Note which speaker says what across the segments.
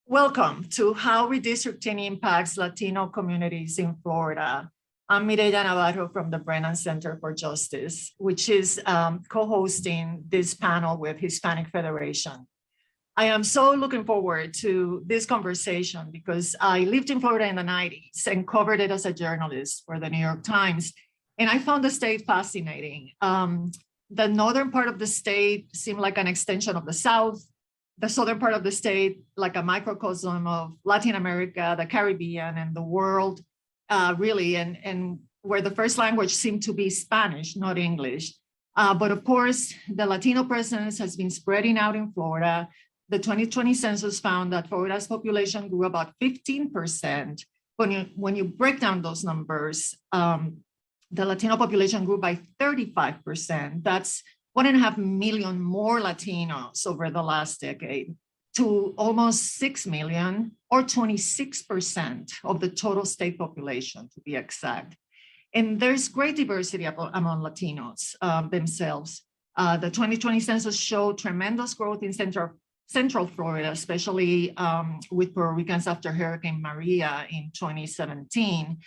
Speaker 1: Welcome to How Redistricting Impacts Latino Communities in Florida. I'm Mireya Navarro from the Brennan Center for Justice, which is co-hosting this panel with Hispanic Federation. I am so looking forward to this conversation because I lived in Florida in the 90s and covered it as a journalist for the New York Times. And I found the state fascinating. The northern part of the state seemed like an extension of the South. The southern part of the state, like a microcosm of Latin America, the Caribbean, and the world, really, and where the first language seemed to be Spanish, not English. But of course, the Latino presence has been spreading out in Florida. The 2020 census found that Florida's population grew about 15%. When you break down those numbers, the Latino population grew by 35%. That's 1.5 million more Latinos over the last decade to almost 6 million, or 26% of the total state population, to be exact. And there's great diversity among Latinos themselves. The 2020 census showed tremendous growth in Central Florida, especially with Puerto Ricans after Hurricane Maria in 2017.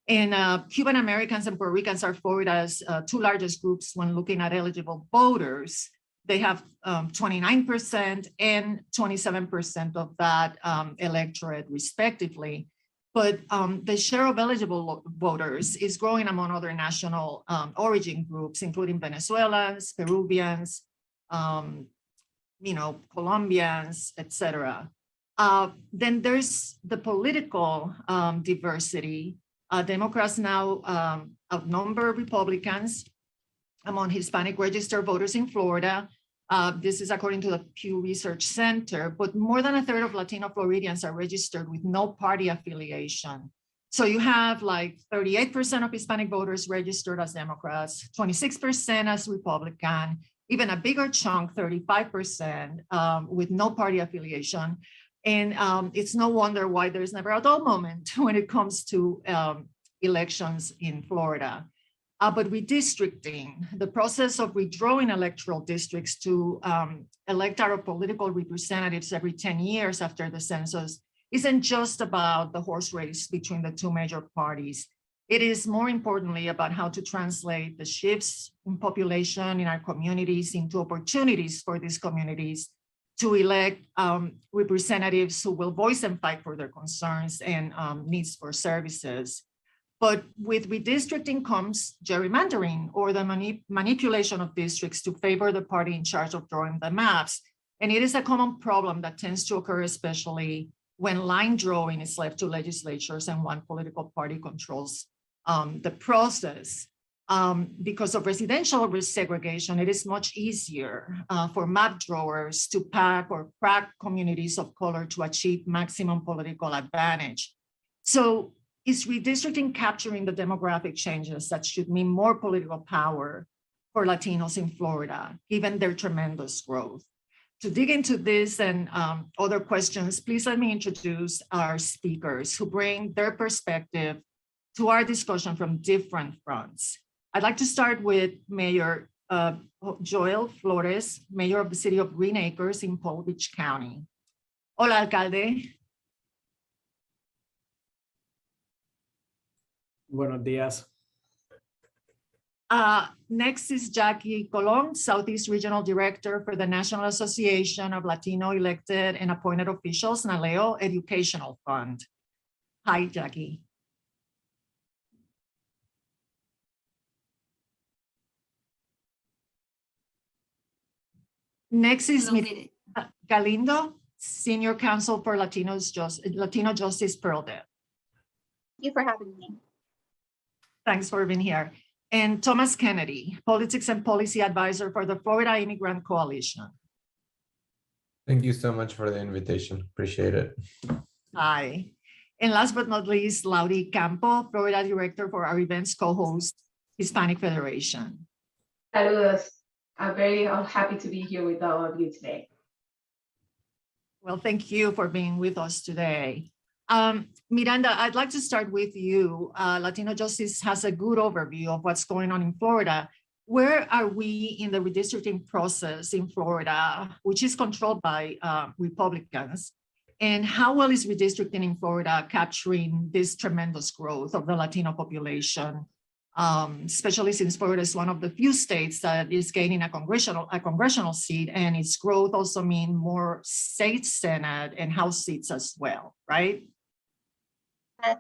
Speaker 1: And Cuban Americans and Puerto Ricans are Florida's two largest groups when looking at eligible voters. They have 29% and 27% of that electorate, respectively. But the share of eligible voters is growing among other national origin groups, including Venezuelans, Peruvians, Colombians, etc. Then there's the political diversity. Democrats now outnumber Republicans among Hispanic registered voters in Florida. This is according to the Pew Research Center, but more than a third of Latino Floridians are registered with no party affiliation. So you have like 38% of Hispanic voters registered as Democrats, 26% as Republican, even a bigger chunk, 35%, with no party affiliation. And it's no wonder why there's never a dull moment when it comes to elections in Florida. But redistricting, the process of redrawing electoral districts to elect our political representatives every 10 years after the census, isn't just about the horse race between the two major parties. It is more importantly about how to translate the shifts in population in our communities into opportunities for these communities to elect representatives who will voice and fight for their concerns and needs for services. But with redistricting comes gerrymandering, or the manipulation of districts to favor the party in charge of drawing the maps. And it is a common problem that tends to occur, especially when line drawing is left to legislatures and one political party controls the process. Because of residential segregation, it is much easier for map drawers to pack or crack communities of color to achieve maximum political advantage. So is redistricting capturing the demographic changes that should mean more political power for Latinos in Florida, given their tremendous growth? To dig into this and other questions, please let me introduce our speakers who bring their perspective to our discussion from different fronts. I'd like to start with Mayor Joel Flores, Mayor of the City of Greenacres in Palm Beach County. Hola, alcalde.
Speaker 2: Buenos días.
Speaker 1: Next is Jackie Colón, Southeast Regional Director for the National Association of Latino Elected and Appointed Officials, NALEO Educational Fund. Hi, Jackie. Next is Galindo, Senior Counsel for Latino Justice, PRLDEF.
Speaker 3: Thank you for having me.
Speaker 1: Thanks for being here. And Thomas Kennedy, Politics and Policy Advisor for the Florida Immigrant Coalition.
Speaker 4: Thank you so much for the invitation. Appreciate it.
Speaker 1: Hi. And last but not least, Lauri Campo, Florida Director for our events co-host, Hispanic Federation.
Speaker 5: Saludos. I'm very happy to be here with all of you today.
Speaker 1: Well, thank you for being with us today. Miranda, I'd like to start with you. LatinoJustice has a good overview of what's going on in Florida. Where are we in the redistricting process in Florida, which is controlled by Republicans? And how well is redistricting in Florida capturing this tremendous growth of the Latino population, especially since Florida is one of the few states that is gaining a congressional seat, and its growth also means more state senate and House seats as well, right?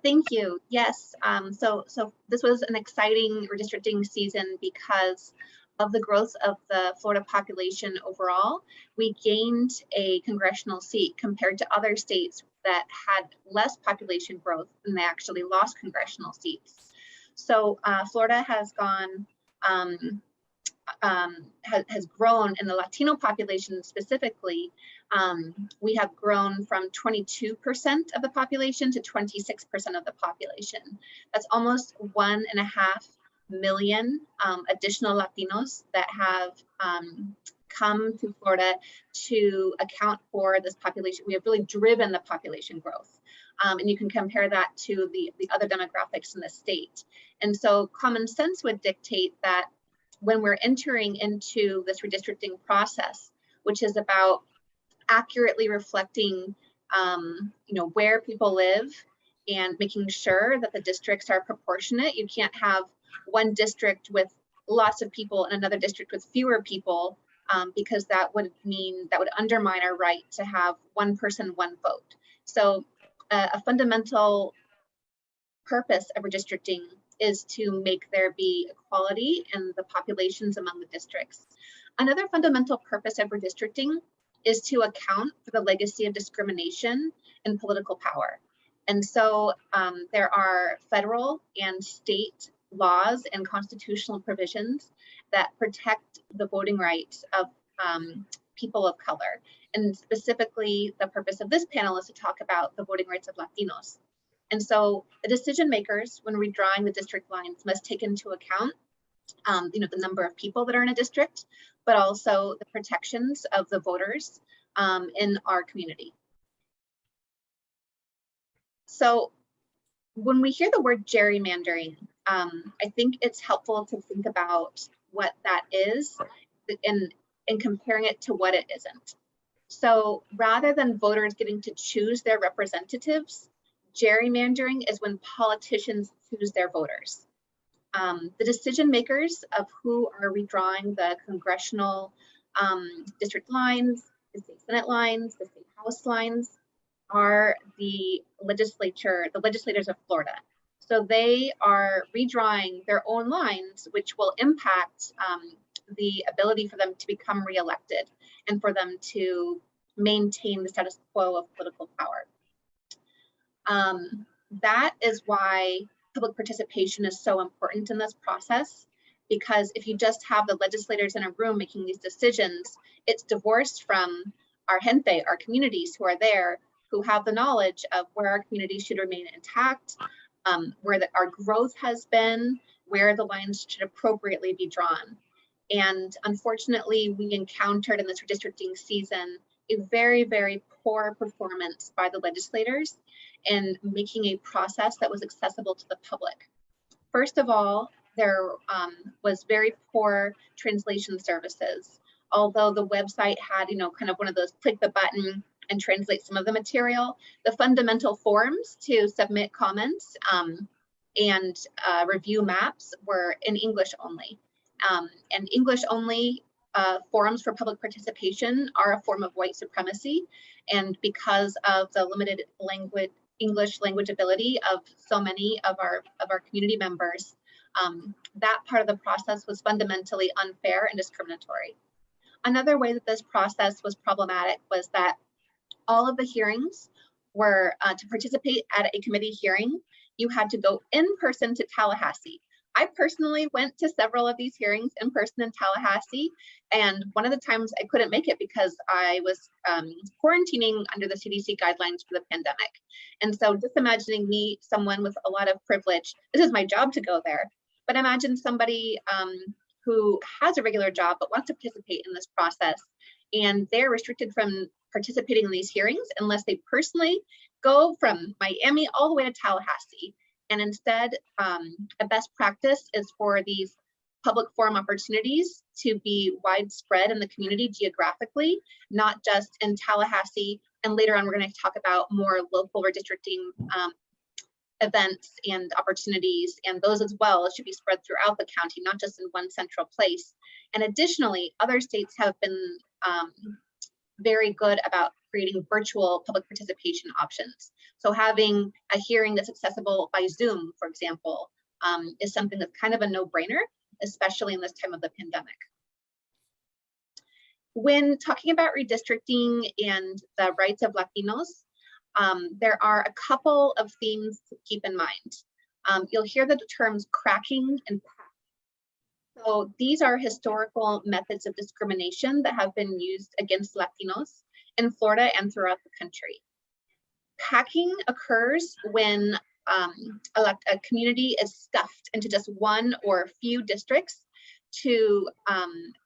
Speaker 3: Thank you. Yes. So this was an exciting redistricting season because of the growth of the Florida population overall. We gained a congressional seat compared to other states that had less population growth, and they actually lost congressional seats. So Florida has gone, has grown in the Latino population specifically. We have grown from 22% of the population to 26% of the population. That's almost 1.5 million additional Latinos that have come to Florida to account for this population. We have really driven the population growth. And you can compare that to the other demographics in the state. And so common sense would dictate that when we're entering into this redistricting process, which is about accurately reflecting where people live and making sure that the districts are proportionate. You can't have one district with lots of people and another district with fewer people, because that would undermine our right to have one person, one vote. So a fundamental purpose of redistricting is to make there be equality in the populations among the districts. Another fundamental purpose of redistricting is to account for the legacy of discrimination in political power. And so there are federal and state laws and constitutional provisions that protect the voting rights of people of color. And specifically, the purpose of this panel is to talk about the voting rights of Latinos. And so the decision makers, when redrawing the district lines, must take into account the number of people that are in a district, but also the protections of the voters in our community. So when we hear the word gerrymandering, I think it's helpful to think about what that is and comparing it to what it isn't. So rather than voters getting to choose their representatives, gerrymandering is when politicians choose their voters. The decision makers of who are redrawing the congressional district lines, the state senate lines, the state house lines, are the legislators of Florida. So they are redrawing their own lines, which will impact the ability for them to become reelected and for them to maintain the status quo of political power. That is why public participation is so important in this process, because if you just have the legislators in a room making these decisions, it's divorced from our gente, our communities who are there, who have the knowledge of where our community should remain intact, where our growth has been, where the lines should appropriately be drawn. And unfortunately, we encountered in this redistricting season a very, very poor performance by the legislators in making a process that was accessible to the public. First of all, there was very poor translation services. Although the website had, kind of one of those click the button and translate some of the material, the fundamental forms to submit comments and review maps were in English only. And English only forums for public participation are a form of white supremacy. And because of the limited English language ability of so many of our community members, that part of the process was fundamentally unfair and discriminatory. Another way that this process was problematic was that all of the hearings were, to participate at a committee hearing, you had to go in person to Tallahassee. I personally went to several of these hearings in person in Tallahassee, and one of the times I couldn't make it because I was quarantining under the CDC guidelines for the pandemic. And so just imagining me, someone with a lot of privilege, this is my job to go there, but imagine somebody who has a regular job but wants to participate in this process, and they're restricted from participating in these hearings unless they personally go from Miami all the way to Tallahassee. And instead, a best practice is for these public forum opportunities to be widespread in the community geographically, not just in Tallahassee And later on, we're going to talk about more local redistricting events and opportunities, and those as well should be spread throughout the county, not just in one central place. And additionally, other states have been very good about creating virtual public participation options. So having a hearing that's accessible by Zoom, for example, is something that's kind of a no-brainer, especially in this time of the pandemic. When talking about redistricting and the rights of Latinos, there are a couple of themes to keep in mind. You'll hear the terms cracking and pack. So these are historical methods of discrimination that have been used against Latinos in Florida and throughout the country. Packing occurs when a community is stuffed into just one or few districts to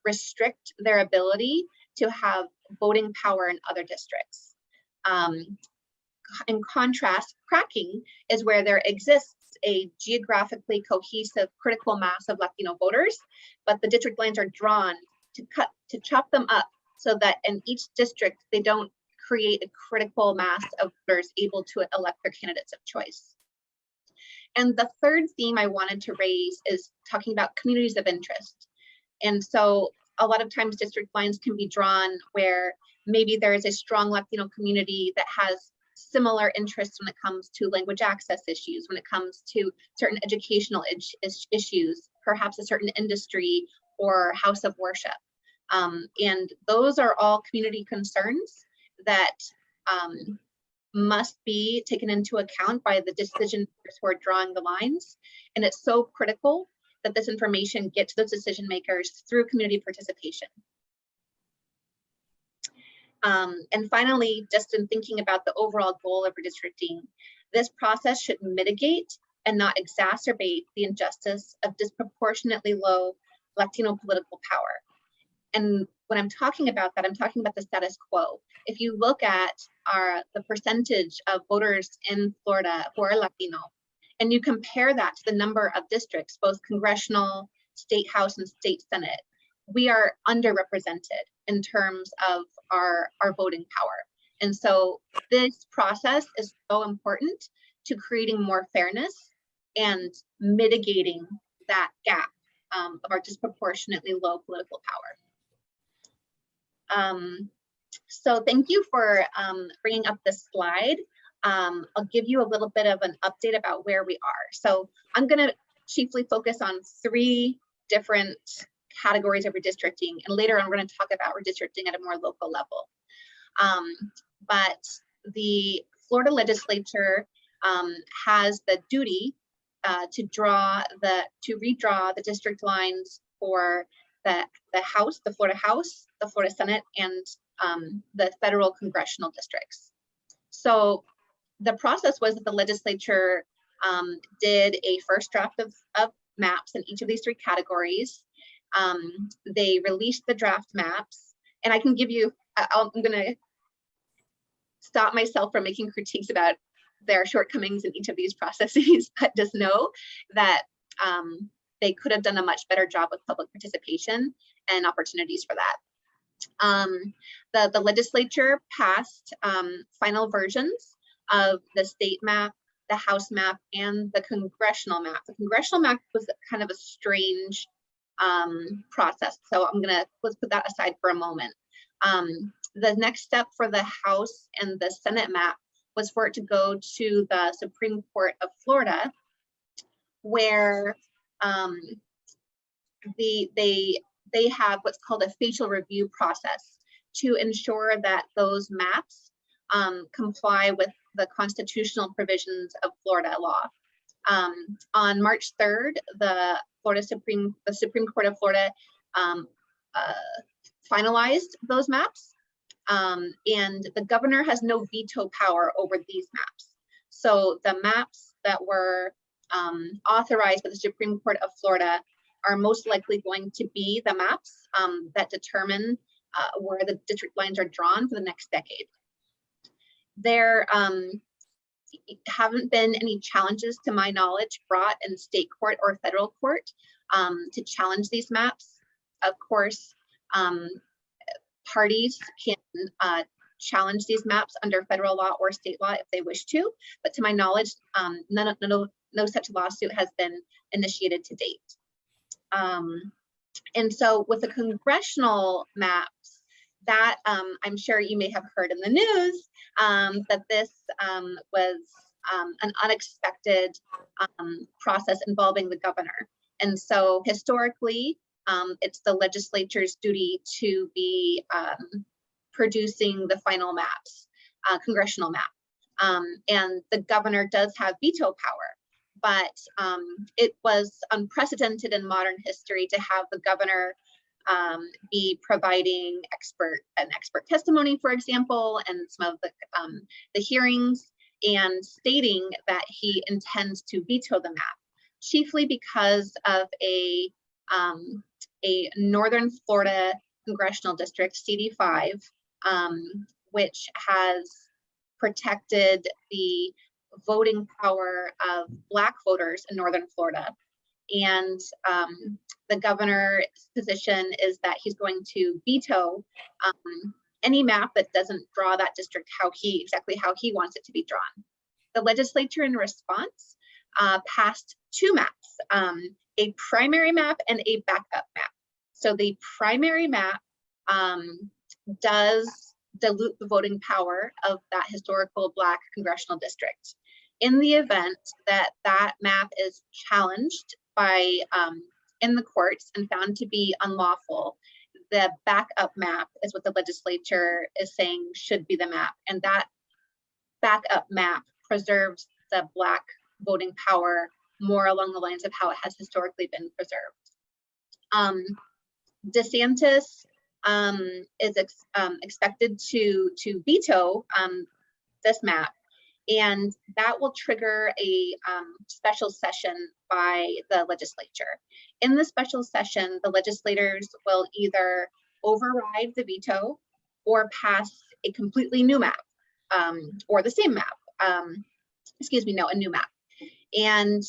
Speaker 3: restrict their ability to have voting power in other districts. In contrast, cracking is where there exists a geographically cohesive critical mass of Latino voters, but the district lines are drawn to chop them up so that in each district, they don't create a critical mass of voters able to elect their candidates of choice. And the third theme I wanted to raise is talking about communities of interest. And so a lot of times district lines can be drawn where maybe there is a strong Latino community that has similar interests when it comes to language access issues, when it comes to certain educational issues, perhaps a certain industry or house of worship. And those are all community concerns that must be taken into account by the decision makers who are drawing the lines. And it's so critical that this information gets to those decision makers through community participation. And finally, just in thinking about the overall goal of redistricting, this process should mitigate and not exacerbate the injustice of disproportionately low Latino political power. And when I'm talking about that, I'm talking about the status quo. If you look at the percentage of voters in Florida who are Latino, and you compare that to the number of districts, both congressional, state house, and state senate, we are underrepresented in terms of our voting power. And so this process is so important to creating more fairness and mitigating that gap of our disproportionately low political power. So thank you for bringing up this slide. I'll give you a little bit of an update about where we are. So I'm going to chiefly focus on 3 different categories of redistricting, and later on we're going to talk about redistricting at a more local level. But the Florida legislature has the duty to redraw the district lines for the House, the Florida House, the Florida Senate, and the federal congressional districts. So the process was that the legislature did a first draft of maps in each of these 3 categories. They released the draft maps, and I can give you, I'm going to stop myself from making critiques about their shortcomings in each of these processes, but just know that they could have done a much better job with public participation and opportunities for that. The legislature passed final versions of the state map, the House map, and the congressional map. The congressional map was kind of a strange process, so let's put that aside for a moment. The next step for the House and the Senate map was for it to go to the Supreme Court of Florida, where they have what's called a facial review process to ensure that those maps comply with the constitutional provisions of Florida law. On March 3rd, the Supreme Court of Florida finalized those maps, and the governor has no veto power over these maps. So the maps that were authorized by the Supreme Court of Florida are most likely going to be the maps that determine where the district lines are drawn for the next decade. There haven't been any challenges, to my knowledge, brought in state court or federal court to challenge these maps. Of course, parties can challenge these maps under federal law or state law if they wish to, but to my knowledge, no such lawsuit has been initiated to date. And so with the congressional maps, that I'm sure you may have heard in the news that this was an unexpected process involving the governor. And so historically, it's the legislature's duty to be producing the final maps, congressional map. And the governor does have veto power, but it was unprecedented in modern history to have the governor be providing expert testimony, for example, and some of the hearings, and stating that he intends to veto the map, chiefly because of a Northern Florida congressional district, CD5, which has protected the voting power of Black voters in Northern Florida. And the governor's position is that he's going to veto any map that doesn't draw that district exactly how he wants it to be drawn. The legislature, in response, passed two maps, a primary map and a backup map. So the primary map does dilute the voting power of that historical Black congressional district. In the event that that map is challenged by in the courts and found to be unlawful, the backup map is what the legislature is saying should be the map. And that backup map preserves the Black voting power more along the lines of how it has historically been preserved. DeSantis is expected to veto this map, and that will trigger a special session by the legislature. In the special session, the legislators will either override the veto or pass a completely new map, or the same map, a new map. And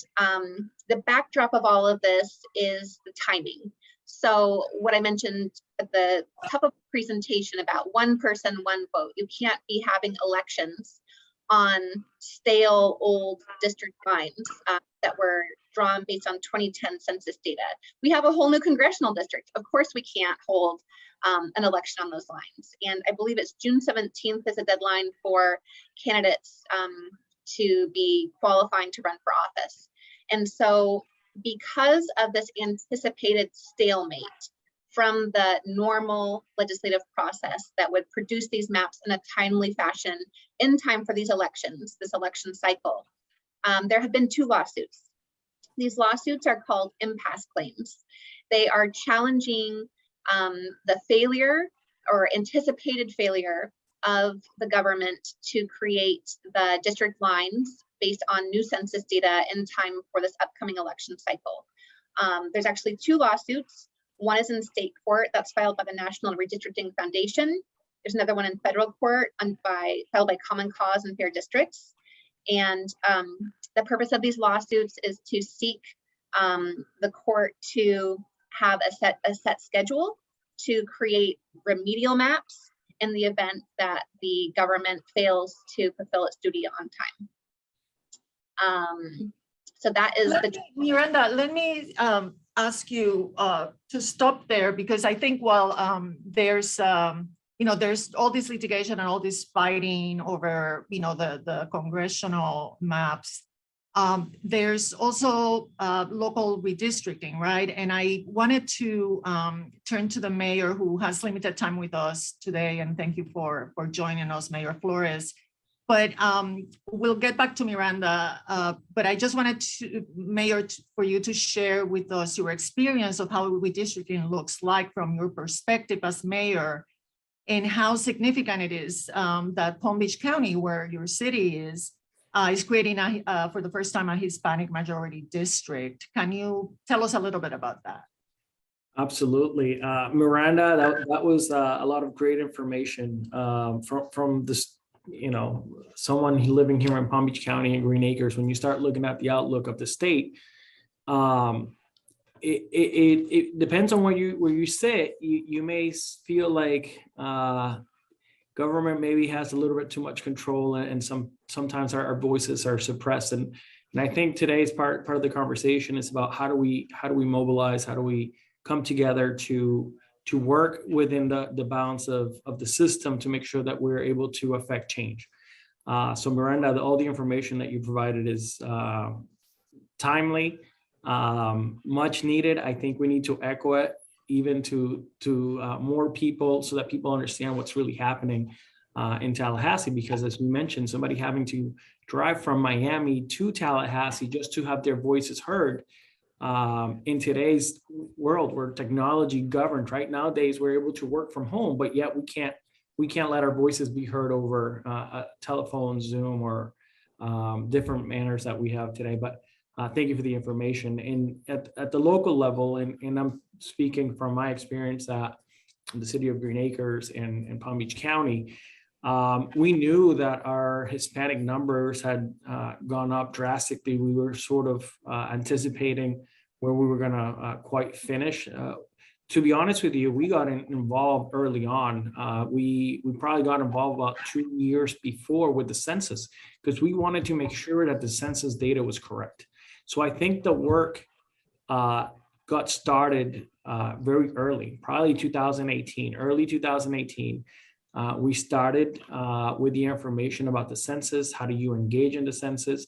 Speaker 3: the backdrop of all of this is the timing. So what I mentioned at the top of the presentation about one person, one vote, you can't be having elections on stale old district lines that were drawn based on 2010 census data. We have a whole new congressional district. Of course, we can't hold an election on those lines. And I believe it's June 17th is a deadline for candidates to be qualifying to run for office. And so because of this anticipated stalemate from the normal legislative process that would produce these maps in a timely fashion in time for these elections, this election cycle, there have been two lawsuits. These lawsuits are called impasse claims. They are challenging the failure or anticipated failure of the government to create the district lines based on new census data in time for this upcoming election cycle. There's actually two lawsuits. One is in state court that's filed by the National Redistricting Foundation. There's another one in federal court filed by Common Cause and Fair Districts. And the purpose of these lawsuits is to seek the court to have a set schedule to create remedial maps in the event that the government fails to fulfill its duty on time. So that is
Speaker 1: Miranda, let me ask you to stop there, because I think while there's there's all this litigation and all this fighting over the congressional maps, there's also local redistricting, right? And I wanted to turn to the mayor, who has limited time with us today, and thank you for joining us, Mayor Flores. But we'll get back to Miranda, but I just wanted to, Mayor, for you to share with us your experience of how redistricting looks like from your perspective as mayor, and how significant it is that Palm Beach County, where your city is creating for the first time a Hispanic majority district. Can you tell us a little bit about that?
Speaker 2: Absolutely. Miranda, that was a lot of great information from this, someone living here in Palm Beach County and Greenacres. When you start looking at the outlook of the state, it depends on where you sit. You may feel like government maybe has a little bit too much control, and sometimes our voices are suppressed. And I think today's part of the conversation is about how do we mobilize, how do we come together to work within the bounds of the system to make sure that we're able to affect change. So Miranda, all the information that you provided is timely, much needed. I think we need to echo it even to more people so that people understand what's really happening in Tallahassee, because as we mentioned, somebody having to drive from Miami to Tallahassee just to have their voices heard in today's world where technology governs, right? Nowadays, we're able to work from home, but yet we can't let our voices be heard over a telephone, Zoom, or different manners that we have today. But thank you for the information. And at the local level, and I'm speaking from my experience at the City of Greenacres and Palm Beach County, we knew that our Hispanic numbers had gone up drastically. We were sort of anticipating where we were going to quite finish. To be honest with you, we got involved early on. We probably got involved about 2 years before with the census, because we wanted to make sure that the census data was correct. So I think the work got started very early, probably 2018, early 2018. We started with the information about the census. How do you engage in the census?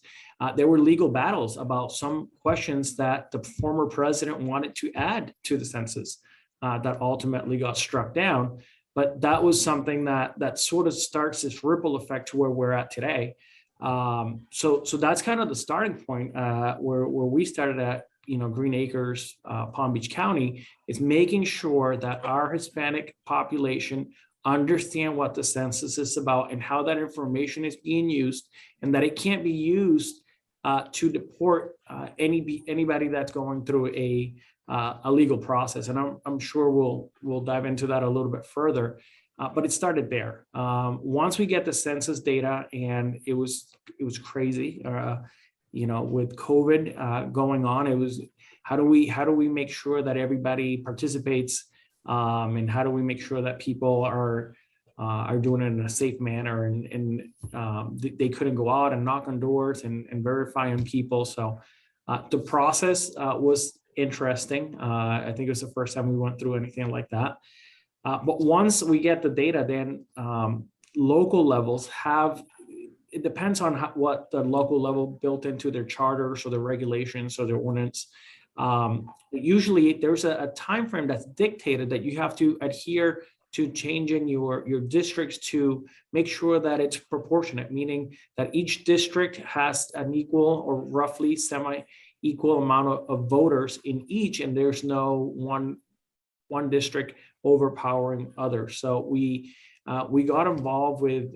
Speaker 2: There were legal battles about some questions that the former president wanted to add to the census that ultimately got struck down. But that was something that sort of starts this ripple effect to where we're at today. So that's kind of the starting point where we started at, Greenacres, Palm Beach County, is making sure that our Hispanic population understand what the census is about and how that information is being used, and that it can't be used to deport anybody that's going through a legal process. And I'm sure we'll dive into that a little bit further. But it started there. Once we get the census data, and it was crazy, with COVID going on, it was how do we make sure that everybody participates, and how do we make sure that people are doing it in a safe manner, and they couldn't go out and knock on doors and verify on people. So the process was interesting. I think it was the first time we went through anything like that. But once we get the data, then local levels it depends on what the local level built into their charters or their regulations or their ordinance. Usually there's a time frame that's dictated that you have to adhere to changing your districts to make sure that it's proportionate, meaning that each district has an equal or roughly semi-equal amount of voters in each, and there's no one district overpowering others. So we got involved with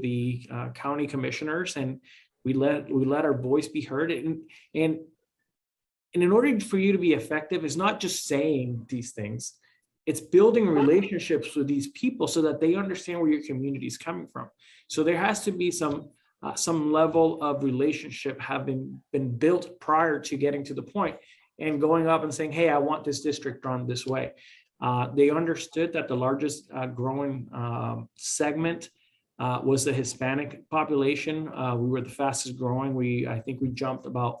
Speaker 2: the county commissioners, and we let our voice be heard. And in order for you to be effective, it's not just saying these things, it's building relationships with these people so that they understand where your community is coming from. So there has to be some level of relationship having been built prior to getting to the point and going up and saying, hey, I want this district run this way. They understood that the largest growing segment was the Hispanic population. We were the fastest growing. I think we jumped about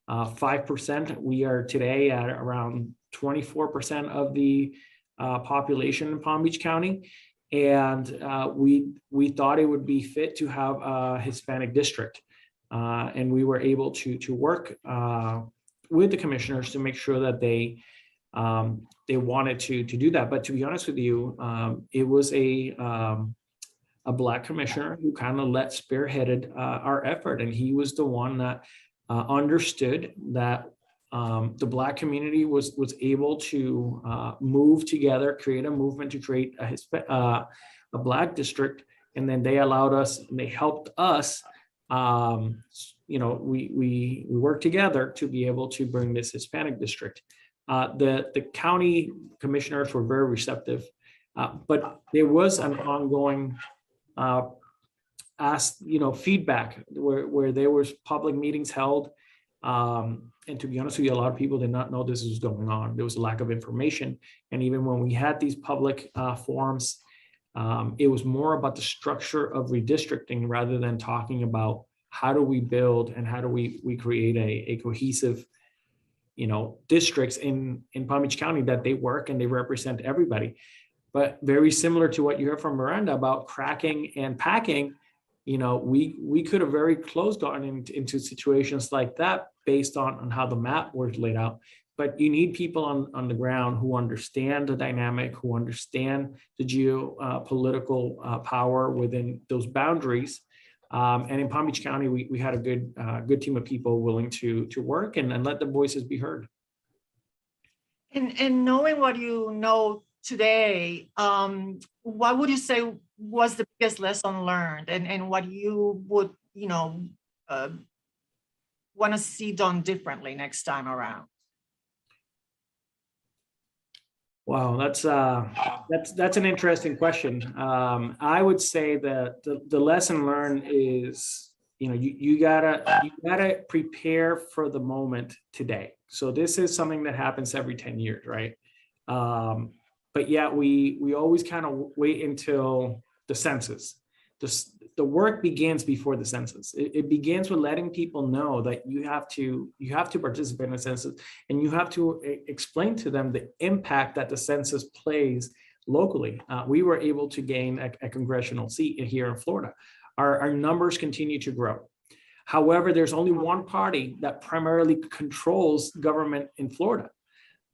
Speaker 2: 5%. We are today at around 24% of the population in Palm Beach County. And we thought it would be fit to have a Hispanic district. And we were able to work with the commissioners to make sure that they wanted to do that. But to be honest with you, it was a Black commissioner who kind of spearheaded our effort. And he was the one that understood that the Black community was able to move together, create a movement to create a Black district. And then they allowed us, and they helped us, we worked together to be able to bring this Hispanic district. The county commissioners were very receptive, but there was an ongoing feedback where there was public meetings held. And to be honest with you, a lot of people did not know this was going on. There was a lack of information. And even when we had these public forums, It was more about the structure of redistricting rather than talking about how do we build and how do we create a cohesive, districts in Palm Beach County that they work and they represent everybody. But very similar to what you heard from Miranda about cracking and packing, we could have very close gotten into situations like that based on how the map was laid out. But you need people on the ground who understand the dynamic, who understand the geopolitical power within those boundaries. And in Palm Beach County, we had a good team of people willing to work and let the voices be heard.
Speaker 1: And knowing what you know today, what would you say was the biggest lesson learned, and what you would, want to see done differently next time around?
Speaker 2: Wow, that's an interesting question. I would say that the lesson learned is, you gotta prepare for the moment today. So this is something that happens every 10 years, right? But yet we always kind of wait until the census. The work begins before the census. It begins with letting people know that you have to participate in the census, and you have to explain to them the impact that the census plays locally. We were able to gain a congressional seat here in Florida. Our numbers continue to grow. However, there's only one party that primarily controls government in Florida.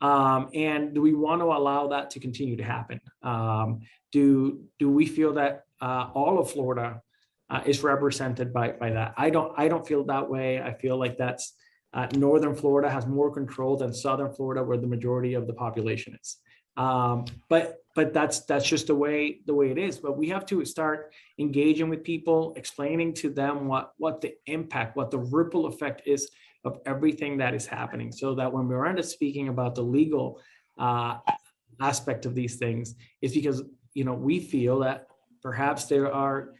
Speaker 2: And do we want to allow that to continue to happen? Do we feel that all of Florida is represented by that? I don't feel that way. I feel like that's Northern Florida has more control than Southern Florida, where the majority of the population is. But that's just the way it is. But we have to start engaging with people, explaining to them what the impact, what the ripple effect is of everything that is happening, so that when Miranda is speaking about the legal aspect of these things, it's because we feel that perhaps there are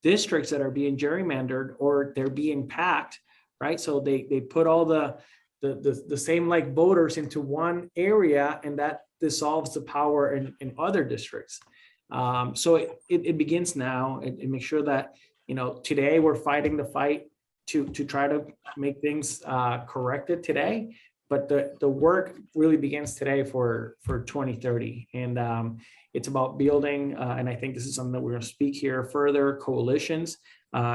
Speaker 2: districts that are being gerrymandered or they're being packed, right? So they put all the same like voters into one area, and that dissolves the power in other districts. So it begins now, and make sure that today we're fighting the fight to try to make things corrected today, but the work really begins today for 2030, and it's about building, and I think this is something that we're going to speak here further, coalitions,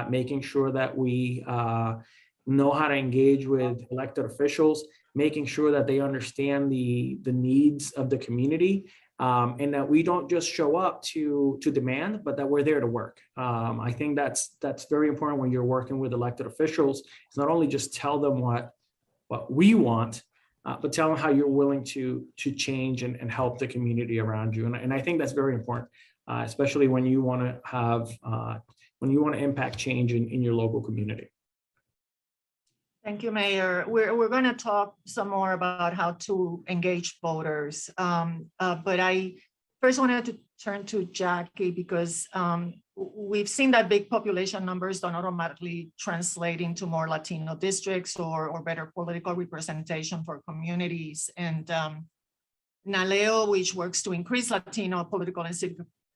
Speaker 2: making sure that we know how to engage with elected officials, making sure that they understand the needs of the community, and that we don't just show up to demand, but that we're there to work. I think that's very important when you're working with elected officials. It's not only just tell them what we want, but tell them how you're willing to change and help the community around you. And I think that's very important, especially when you want to have when you want to impact change in your local community.
Speaker 1: Thank you, Mayor. We're going to talk some more about how to engage voters. But I first wanted to turn to Jackie, because we've seen that big population numbers don't automatically translate into more Latino districts or better political representation for communities. And NALEO, which works to increase Latino political and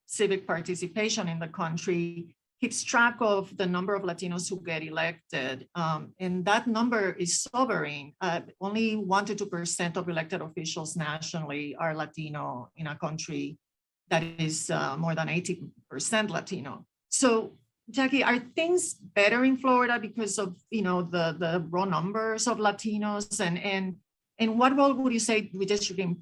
Speaker 1: civic participation in the country, keeps track of the number of Latinos who get elected. And that number is sobering. Only 1 to 2% of elected officials nationally are Latino in a country that is more than 80% Latino. So Jackie, are things better in Florida because of the raw numbers of Latinos, and what role would you say redistricting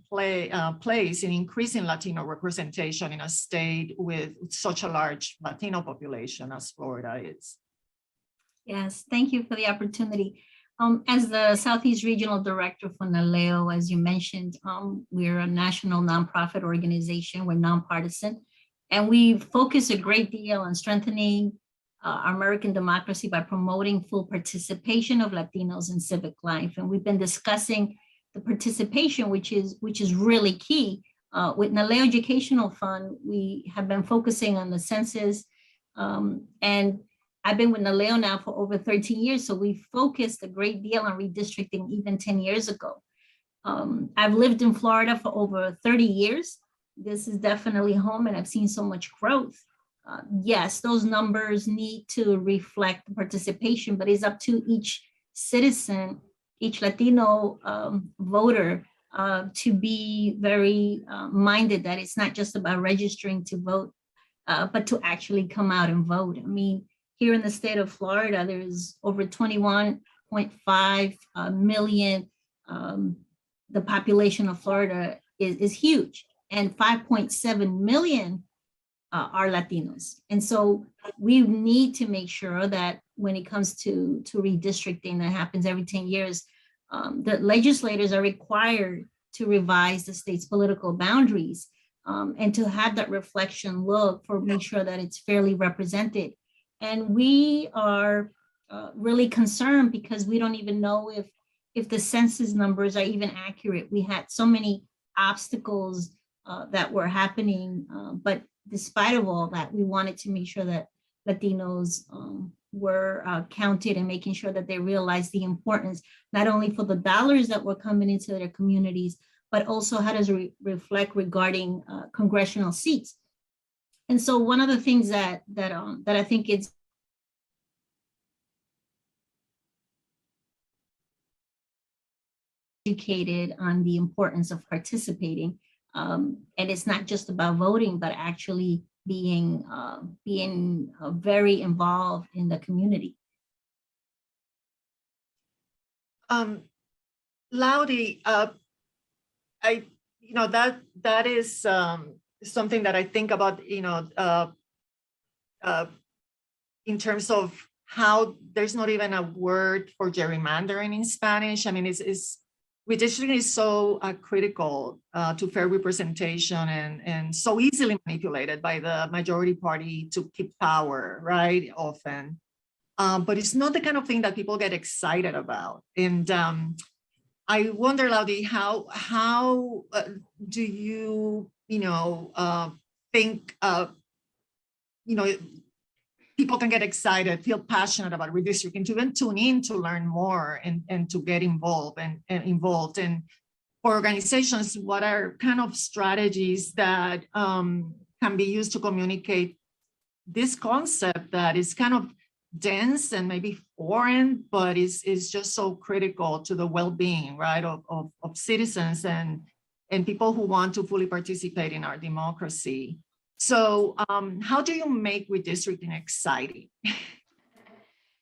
Speaker 1: plays in increasing Latino representation in a state with such a large Latino population as Florida is?
Speaker 6: Yes, thank you for the opportunity. As the Southeast Regional Director for NALEO, as you mentioned, we're a national nonprofit organization. We're nonpartisan, and we focus a great deal on strengthening our American democracy by promoting full participation of Latinos in civic life. And we've been discussing the participation, which is really key. With NALEO Educational Fund, we have been focusing on the census, and I've been with NALEO now for over 13 years, so we focused a great deal on redistricting even 10 years ago. I've lived in Florida for over 30 years, this is definitely home, and I've seen so much growth. Yes, those numbers need to reflect participation, but it's up to each citizen, each Latino voter to be very minded that it's not just about registering to vote, but to actually come out and vote. I mean, here in the state of Florida, there's over 21.5 million. The population of Florida is huge, and 5.7 million are Latinos. And so we need to make sure that when it comes to redistricting that happens every 10 years, the legislators are required to revise the state's political boundaries and to have that reflection look for make sure that it's fairly represented. And we are really concerned because we don't even know if the census numbers are even accurate. We had so many obstacles that were happening, but despite of all that, we wanted to make sure that Latinos were counted and making sure that they realize the importance, not only for the dollars that were coming into their communities, but also how does it reflect regarding congressional seats. And so one of the things that I think it's educated on the importance of participating. And it's not just about voting, but actually being very involved in the community.
Speaker 1: Laudy, that is something that I think about, in terms of how there's not even a word for gerrymandering in Spanish. I mean, redistricting is so critical to fair representation and so easily manipulated by the majority party to keep power, right, often. But it's not the kind of thing that people get excited about. And I wonder, Laudy, how do you, think, people can get excited, feel passionate about redistricting, to even tune in to learn more and to get involved and for organizations, what are kind of strategies that can be used to communicate this concept that is kind of dense and maybe foreign, but is just so critical to the well-being, right, of citizens and people who want to fully participate in our democracy. So how do you make redistricting exciting?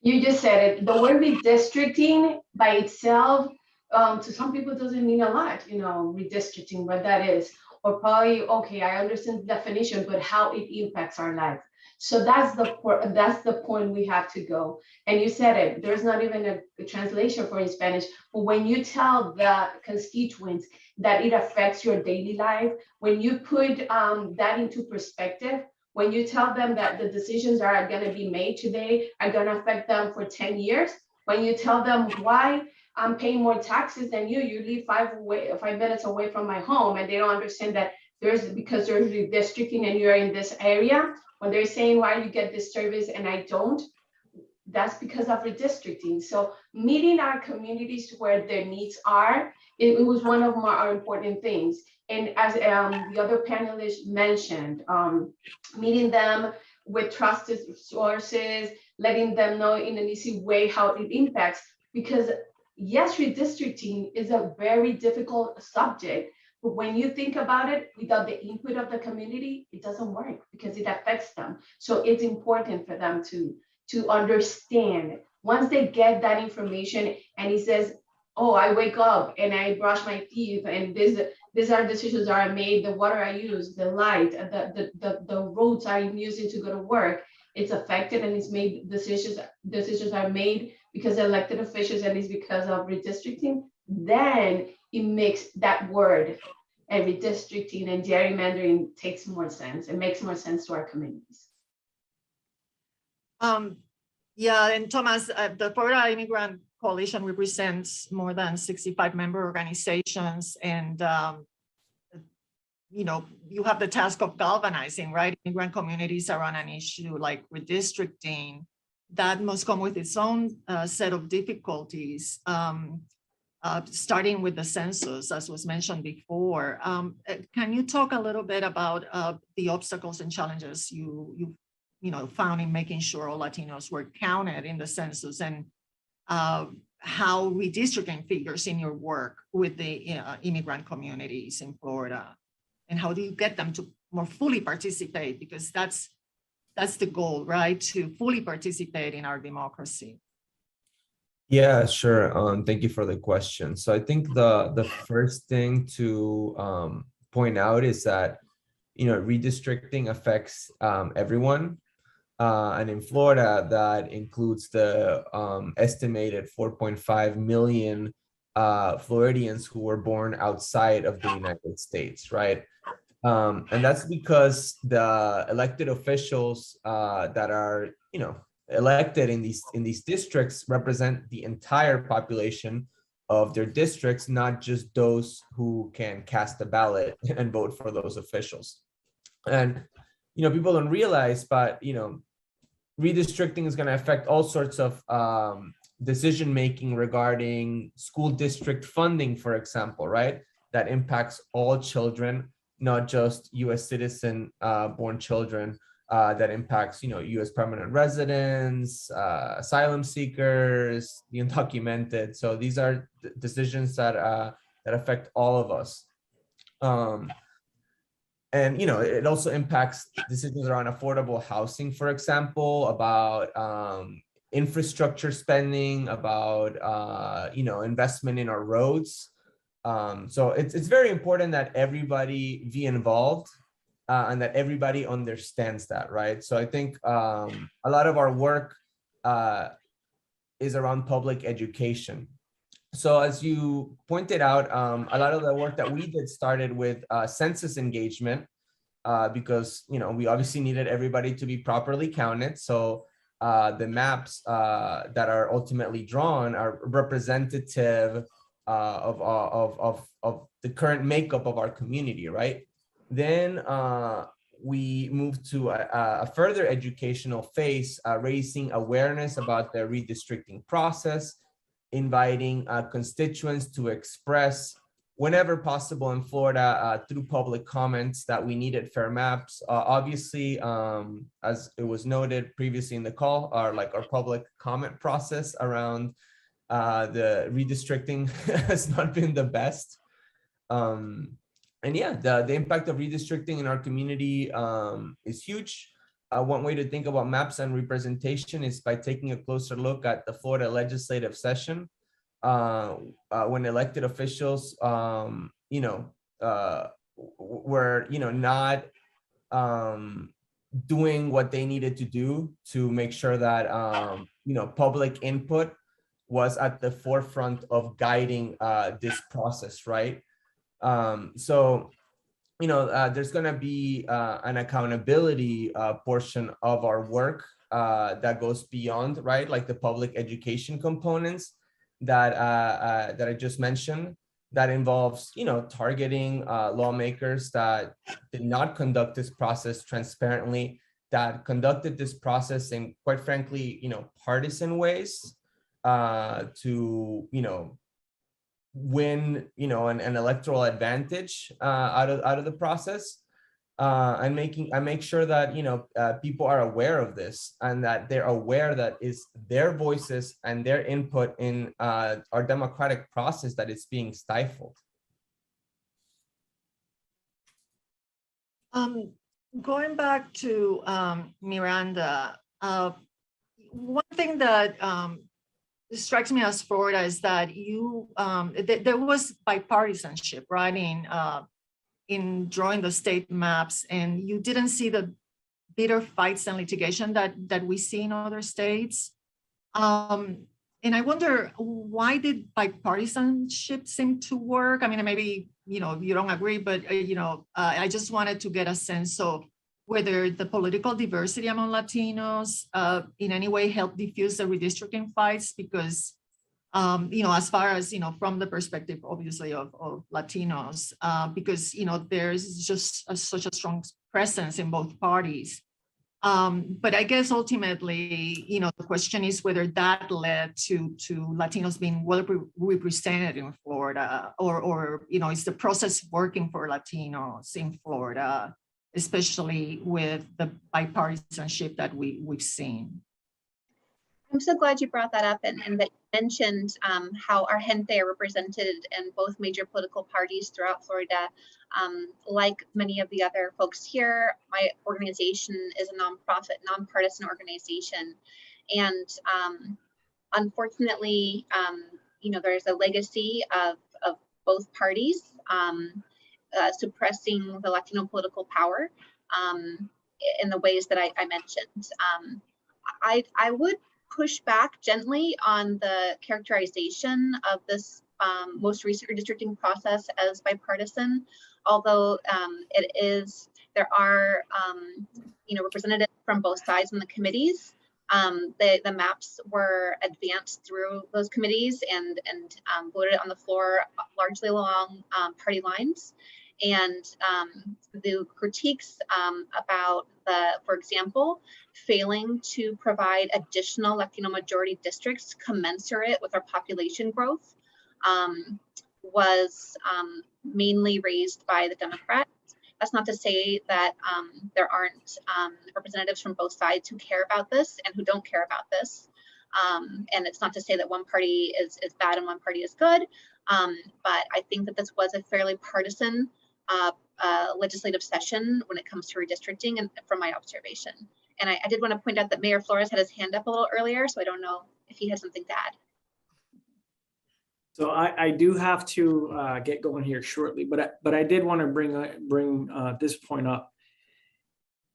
Speaker 5: You just said it. The word redistricting by itself, to some people doesn't mean a lot, redistricting, what that is. Or probably, okay, I understand the definition, but how it impacts our life. So that's the point we have to go. And you said it, there's not even a translation for in Spanish, but when you tell the constituents that it affects your daily life, when you put that into perspective, when you tell them that the decisions that are going to be made today are going to affect them for 10 years, when you tell them why I'm paying more taxes than you live 5 minutes away from my home, and they don't understand that because there's redistricting and you're in this area, when they're saying why you get this service and I don't, that's because of redistricting. So meeting our communities where their needs are, it was one of our important things. And as the other panelists mentioned, meeting them with trusted sources, letting them know in an easy way how it impacts, because yes, redistricting is a very difficult subject, but when you think about it, without the input of the community, it doesn't work because it affects them. So it's important for them to understand. Once they get that information and he says, oh, I wake up and I brush my teeth and these are decisions that are made, the water I use, the light, the roads I'm using to go to work, it's affected and it's made decisions are made because elected officials and it's because of redistricting, then it makes that word and redistricting and gerrymandering takes more sense. It makes more sense to our communities.
Speaker 1: Yeah, and Thomas, the Florida Immigrant Coalition represents more than 65 member organizations, and you have the task of galvanizing, right, immigrant communities around an issue like redistricting that must come with its own set of difficulties. starting with the census, as was mentioned before. Can you talk a little bit about the obstacles and challenges you found in making sure all Latinos were counted in the census, and how redistricting figures in your work with the immigrant communities in Florida, and how do you get them to more fully participate? Because that's the goal, right? To fully participate in our democracy.
Speaker 4: Yeah, sure. Thank you for the question. So I think the first thing to point out is that, redistricting affects everyone. And in Florida, that includes the estimated 4.5 million Floridians who were born outside of the United States, right? And that's because the elected officials that are, elected in these districts represent the entire population of their districts, not just those who can cast a ballot and vote for those officials. And people don't realize, but redistricting is going to affect all sorts of decision making regarding school district funding, for example, right? That impacts all children, not just U.S. citizen born children. That impacts, U.S. permanent residents, asylum seekers, the undocumented. So these are decisions that affect all of us. And, it also impacts decisions around affordable housing, for example, about infrastructure spending, about, investment in our roads. So it's very important that everybody be involved. And that everybody understands that, right? So I think a lot of our work is around public education. So as you pointed out, a lot of the work that we did started with census engagement because, we obviously needed everybody to be properly counted. So the maps that are ultimately drawn are representative of the current makeup of our community, right? Then we moved to a further educational phase, raising awareness about the redistricting process, inviting constituents to express whenever possible in Florida through public comments that we needed fair maps. Obviously, as it was noted previously in the call, our public comment process around the redistricting has not been the best. And yeah, the impact of redistricting in our community is huge. One way to think about maps and representation is by taking a closer look at the Florida legislative session, when elected officials, were, not doing what they needed to do to make sure that, public input was at the forefront of guiding this process, right? So, there's going to be an accountability portion of our work that goes beyond, right? Like the public education components that I just mentioned, that involves, targeting lawmakers that did not conduct this process transparently, that conducted this process in, quite frankly, partisan ways to, win, an electoral advantage out of the process, and make sure that people are aware of this, and that they're aware that is their voices and their input in our democratic process that is being stifled.
Speaker 1: Going back to Miranda, one thing that strikes me as Florida is that you there was bipartisanship, right, in drawing the state maps, and you didn't see the bitter fights and litigation that we see in other states. And I wonder, why did bipartisanship seem to work? I mean, maybe you don't agree, but I just wanted to get a sense of whether the political diversity among Latinos in any way helped diffuse the redistricting fights, because, as far as, from the perspective, obviously, of Latinos, because, there's just such a strong presence in both parties. But I guess ultimately, the question is whether that led to Latinos being well represented in Florida, or is the process working for Latinos in Florida, especially with the bipartisanship that we've seen.
Speaker 3: I'm so glad you brought that up and that you mentioned how our gente are represented in both major political parties throughout Florida. Like many of the other folks here, my organization is a nonprofit, nonpartisan organization. And unfortunately, there's a legacy of both parties suppressing the Latino political power in the ways that I mentioned. I would push back gently on the characterization of this most recent redistricting process as bipartisan, although there are representatives from both sides in the committees. The maps were advanced through those committees and voted on the floor largely along party lines. And the critiques about for example, failing to provide additional Latino majority districts commensurate with our population growth was mainly raised by the Democrats. That's not to say that there aren't representatives from both sides who care about this and who don't care about this. And it's not to say that one party is bad and one party is good. But I think that this was a fairly partisan legislative session when it comes to redistricting, and from my observation. And I did want to point out that Mayor Flores had his hand up a little earlier, so I don't know if he has something to add.
Speaker 2: So I do have to get going here shortly, but I did want to bring this point up.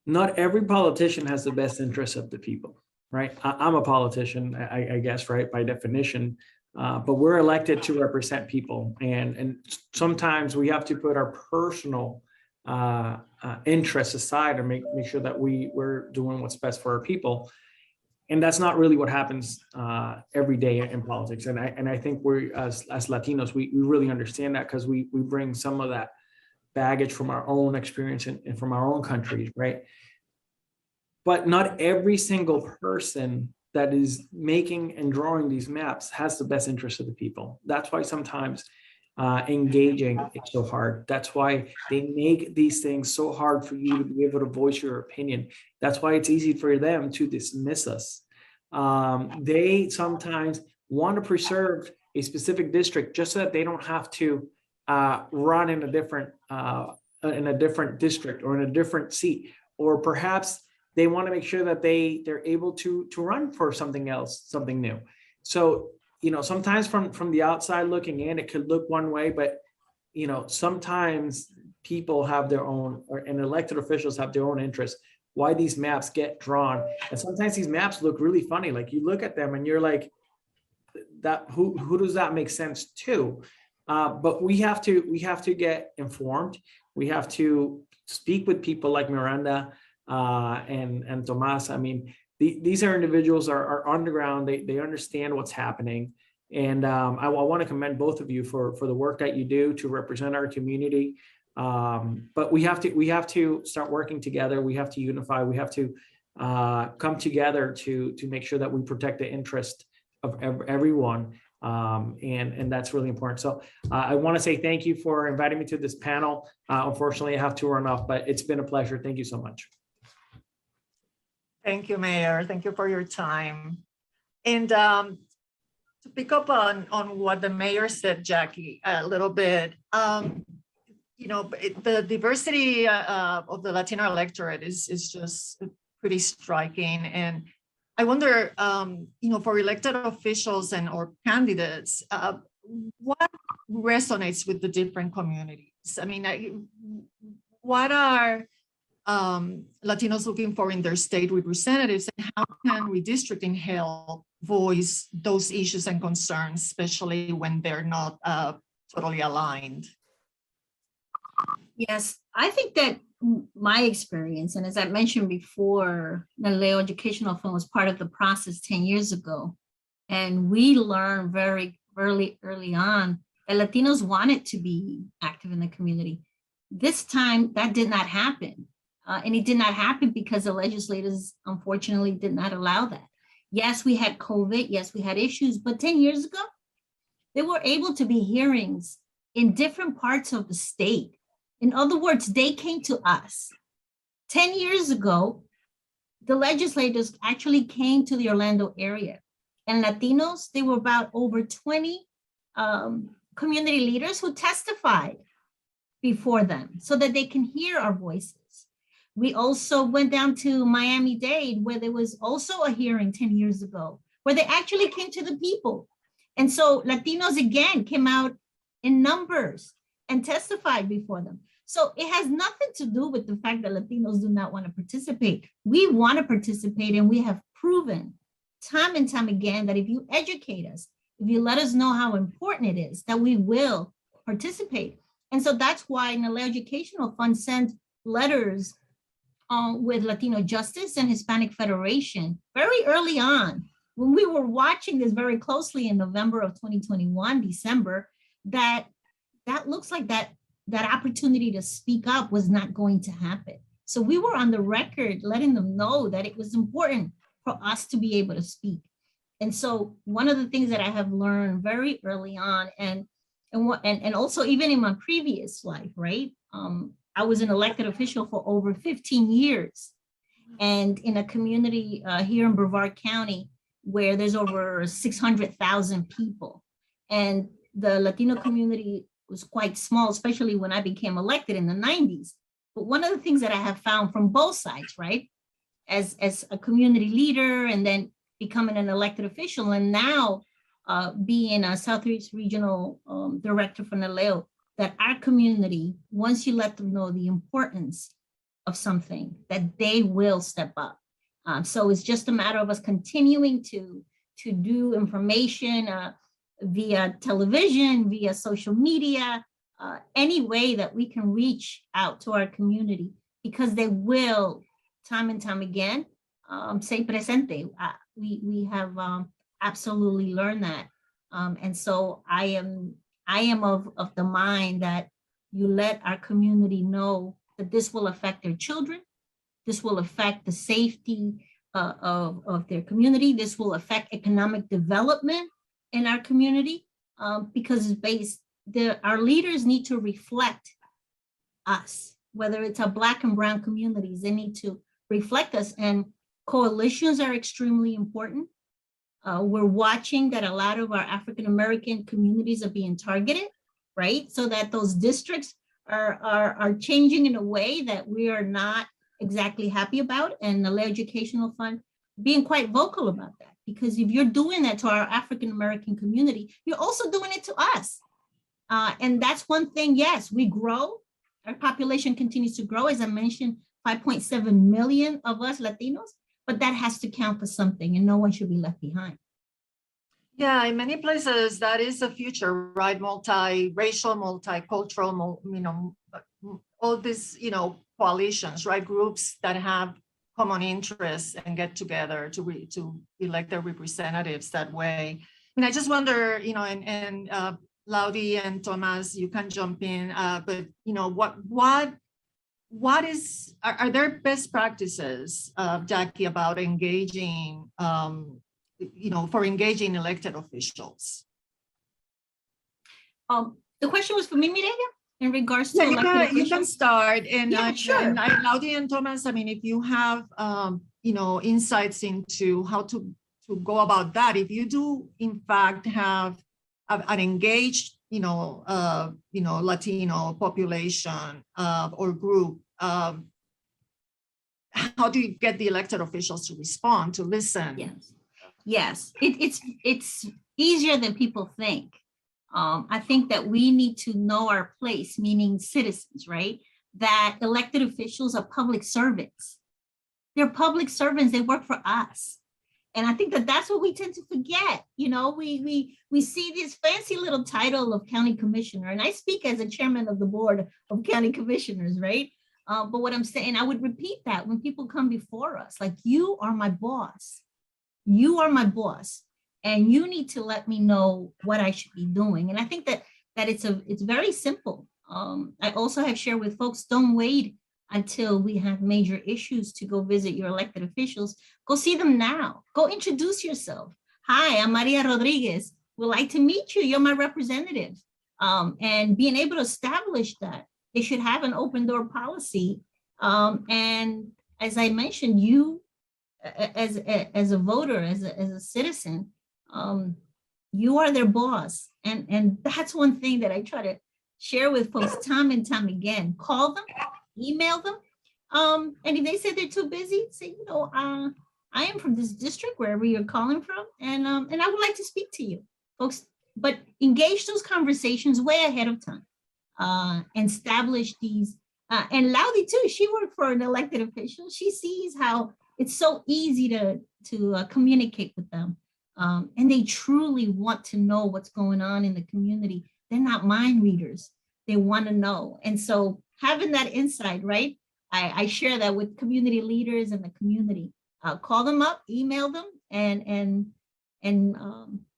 Speaker 2: Not every politician has the best interests of the people, right? I'm a politician, I guess, right, by definition. But we're elected to represent people, and sometimes we have to put our personal interests aside and make sure that we're doing what's best for our people. And that's not really what happens every day in politics. And I think we're as Latinos, we really understand that, because we bring some of that baggage from our own experience and from our own countries, right? But not every single person that is making and drawing these maps has the best interest of the people. That's why sometimes engaging is so hard. That's why they make these things so hard for you to be able to voice your opinion. That's why it's easy for them to dismiss us. They sometimes want to preserve a specific district just so that they don't have to run in a different district or in a different seat, or perhaps they want to make sure that they're able to run for something else, something new. So, sometimes from the outside looking in, it could look one way, but, sometimes people have their own, and elected officials have their own interests, why these maps get drawn. And sometimes these maps look really funny. Like, you look at them and you're like, who does that make sense to? But we have to get informed. We have to speak with people like Miranda, and Tomas. I mean, these are individuals are on the ground. They understand what's happening. And I want to commend both of you for the work that you do to represent our community. But we have to start working together. We have to unify. We have to come together to make sure that we protect the interest of everyone. And that's really important. So I want to say thank you for inviting me to this panel. Unfortunately, I have to run off, but it's been a pleasure. Thank you so much.
Speaker 1: Thank you, Mayor. Thank you for your time. And to pick up on what the mayor said, Jackie, a little bit, the diversity of the Latino electorate is just pretty striking. And I wonder, for elected officials or candidates, what resonates with the different communities? I mean, what are Latinos looking for in their state representatives, and how can redistricting help voice those issues and concerns, especially when they're not totally aligned?
Speaker 6: Yes, I think that my experience, and as I mentioned before, the NALEO Educational Fund was part of the process 10 years ago. And we learned very early on that Latinos wanted to be active in the community. This time, that did not happen. And it did not happen because the legislators, unfortunately, did not allow that. Yes, we had COVID. Yes, we had issues. But 10 years ago, there were able to be hearings in different parts of the state. In other words, they came to us. 10 years ago, the legislators actually came to the Orlando area. And Latinos, they were about over 20 community leaders who testified before them so that they can hear our voices. We also went down to Miami-Dade, where there was also a hearing 10 years ago, where they actually came to the people. And so Latinos again came out in numbers and testified before them. So it has nothing to do with the fact that Latinos do not want to participate. We want to participate, and we have proven time and time again that if you educate us, if you let us know how important it is, that we will participate. And so that's why NALEO Educational Fund sent letters with LatinoJustice and Hispanic Federation very early on, when we were watching this very closely in November of 2021, December, that looks like that opportunity to speak up was not going to happen. So we were on the record letting them know that it was important for us to be able to speak. And so one of the things that I have learned very early on, and also even in my previous life, right? I was an elected official for over 15 years. And in a community here in Brevard County, where there's over 600,000 people. And the Latino community was quite small, especially when I became elected in the 90s. But one of the things that I have found from both sides, right? As a community leader, and then becoming an elected official, and now being a Southeast Regional Director for NALEO, that our community, once you let them know the importance of something, that they will step up. So it's just a matter of us continuing to do information via television, via social media, any way that we can reach out to our community, because they will, time and time again, say presente. We have absolutely learned that. And so I am of the mind that you let our community know that this will affect their children. This will affect the safety of their community. This will affect economic development in our community, because our leaders need to reflect us, whether it's our Black and Brown communities, they need to reflect us, and coalitions are extremely important. We're watching that a lot of our African-American communities are being targeted, right? So that those districts are changing in a way that we are not exactly happy about, and the NALEO Educational Fund being quite vocal about that. Because if you're doing that to our African-American community, you're also doing it to us. And that's one thing, yes, we grow, our population continues to grow. As I mentioned, 5.7 million of us Latinos, but that has to count for something, and no one should be left behind.
Speaker 1: Yeah, in many places, that is the future, right? Multi-racial, multicultural, all these, coalitions, right? Groups that have common interests and get together to elect their representatives that way. And I just wonder, and Laudi and Thomas, you can jump in, but are there best practices, Jackie, about engaging, for engaging elected officials?
Speaker 6: The question was for me, Mireya, in regards to
Speaker 1: you can start, and
Speaker 6: sure.
Speaker 1: And Laudi and Thomas, if you have insights into how to go about that, if you do in fact have an engaged Latino population or group, how do you get the elected officials to respond, to listen?
Speaker 6: Yes, it's easier than people think. I think that we need to know our place, meaning citizens, right? That elected officials are public servants. They're public servants, they work for us. And I think that that's what we tend to forget. We see this fancy little title of county commissioner, and I speak as a chairman of the board of county commissioners, right? But what I'm saying, I would repeat that when people come before us, like, you are my boss. You are my boss, and you need to let me know what I should be doing. And I think that it's very simple. I also have shared with folks, don't wait until we have major issues to go visit your elected officials. Go see them now. Go introduce yourself. Hi, I'm Maria Rodriguez. Would like to meet you. You're my representative. And being able to establish that, they should have an open door policy. And as I mentioned, you as a voter, as a citizen, you are their boss. And that's one thing that I try to share with folks time and time again. Call them, email them. And if they say they're too busy, say, you know, I am from this district, wherever you're calling from, and I would like to speak to you, folks. But engage those conversations way ahead of time, and establish these. And Loudie too, she worked for an elected official. She sees how it's so easy to communicate with them. And they truly want to know what's going on in the community. They're not mind readers. They want to know. And so having that insight, right? I share that with community leaders in the community. Call them up, email them, and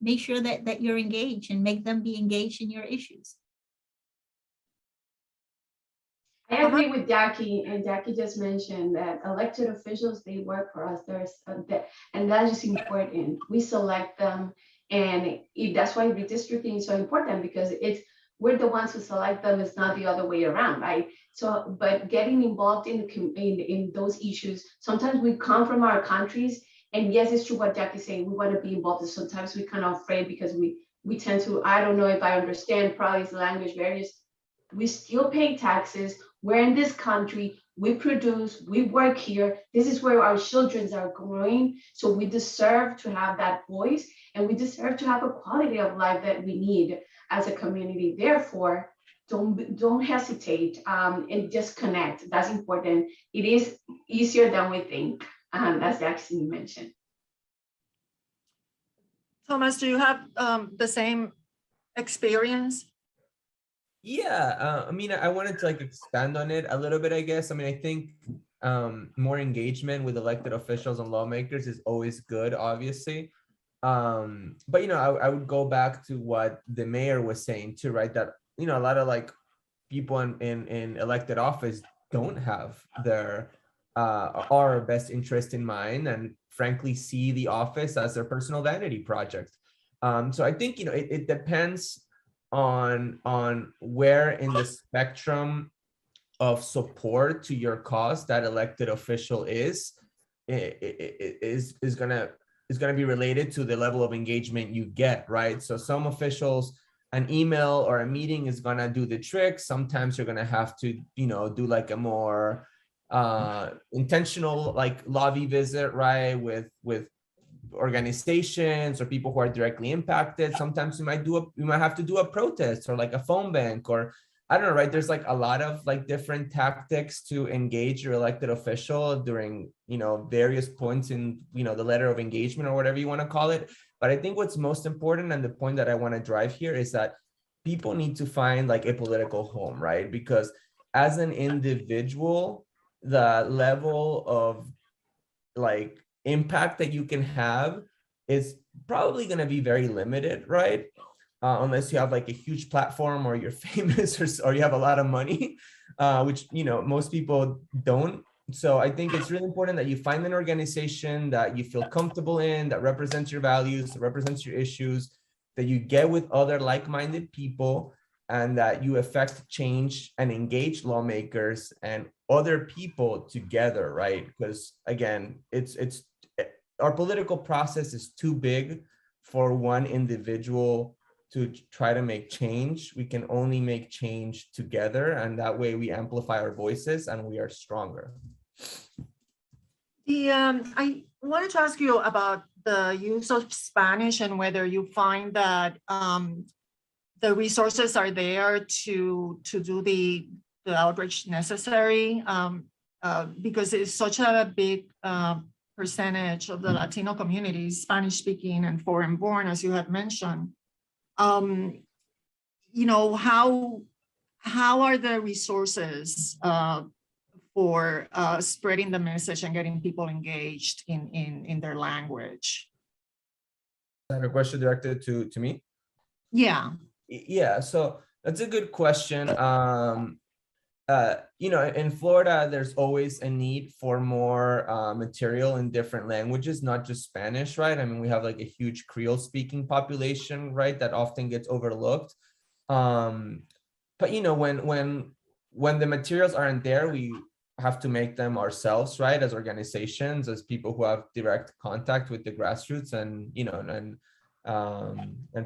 Speaker 6: make sure that you're engaged and make them be engaged in your issues.
Speaker 5: I agree with Jackie, and Jackie just mentioned that elected officials, they work for us. And that is important. We select them, and that's why redistricting is so important, because we're the ones who select them. It's not the other way around, right? So, but getting involved in those issues, sometimes we come from our countries, and yes, it's true what Jackie's saying. We want to be involved, and sometimes we kind of afraid because we tend to, I don't know if I understand, probably it's language barriers. We still pay taxes. We're in this country. We produce. We work here. This is where our children are growing. So we deserve to have that voice, and we deserve to have a quality of life that we need as a community. Therefore, don't hesitate, and just connect. That's important. It is easier than we think, as Jackie mentioned.
Speaker 1: Thomas, do you have the same experience?
Speaker 4: Yeah, I mean, I wanted to like expand on it a little bit, I guess. I mean, I think more engagement with elected officials and lawmakers is always good, obviously. But, you know, I would go back to what the mayor was saying too, right? That, you know, a lot of like people in elected office don't have their our best interest in mind, and frankly see the office as their personal vanity project. So I think, you know, it depends on where in the spectrum of support to your cause that elected official is gonna be related to the level of engagement you get, right? So some officials, an email or a meeting is gonna do the trick. Sometimes you're gonna have to, you know, do like a more intentional like lobby visit, right, with organizations or people who are directly impacted. Sometimes you might have to do a protest or like a phone bank, or I don't know, right? There's like a lot of like different tactics to engage your elected official during, you know, various points in, you know, the letter of engagement or whatever you want to call it. But I think what's most important, and the point that I want to drive here, is that people need to find like a political home, right? Because as an individual, the level of like impact that you can have is probably going to be very limited, right? Unless you have like a huge platform, or you're famous, or you have a lot of money, which, you know, most people don't. So I think it's really important that you find an organization that you feel comfortable in, that represents your values, that represents your issues, that you get with other like-minded people, and that you affect change and engage lawmakers and other people together, right? Because again, it's our political process is too big for one individual to try to make change. We can only make change together, and that way we amplify our voices and we are stronger.
Speaker 1: I wanted to ask you about the use of Spanish and whether you find that the resources are there to do the outreach necessary, because it's such a big percentage of the Latino community, Spanish speaking and foreign born, as you had mentioned. You know, how are the resources for spreading the message and getting people engaged in their language?
Speaker 4: Is that a question directed to me?
Speaker 1: Yeah.
Speaker 4: Yeah, so that's a good question. in Florida, there's always a need for more material in different languages, not just Spanish, right? I mean, we have like a huge Creole speaking population, right? That often gets overlooked. But when the materials aren't there, we have to make them ourselves, right? As organizations, as people who have direct contact with the grassroots and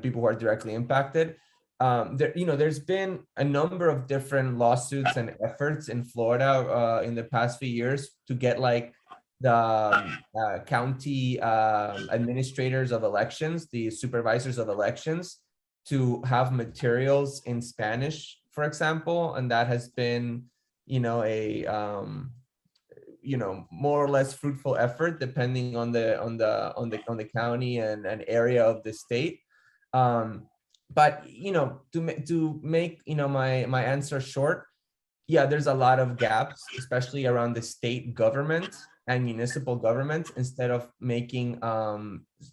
Speaker 4: people who are directly impacted. There's been a number of different lawsuits and efforts in Florida in the past few years to get like the county administrators of elections, the supervisors of elections, to have materials in Spanish, for example, and that has been, a more or less fruitful effort depending on the county and area of the state. But to make my answer short, yeah, there's a lot of gaps, especially around the state government and municipal government, instead of making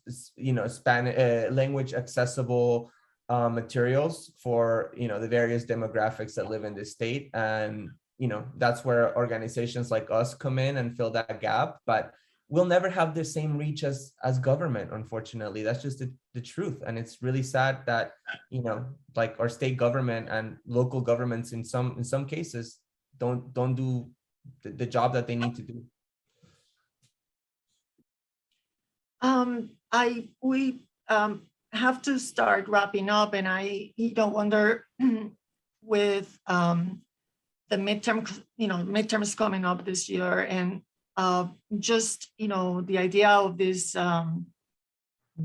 Speaker 4: Spanish language accessible materials for the various demographics that live in the state. And that's where organizations like us come in and fill that gap. But we'll never have the same reach as government, unfortunately. That's just the truth. And it's really sad that like our state government and local governments in some cases don't do the job that they need to do.
Speaker 1: We have to start wrapping up, and I wonder with the midterms coming up this year, and just the idea of this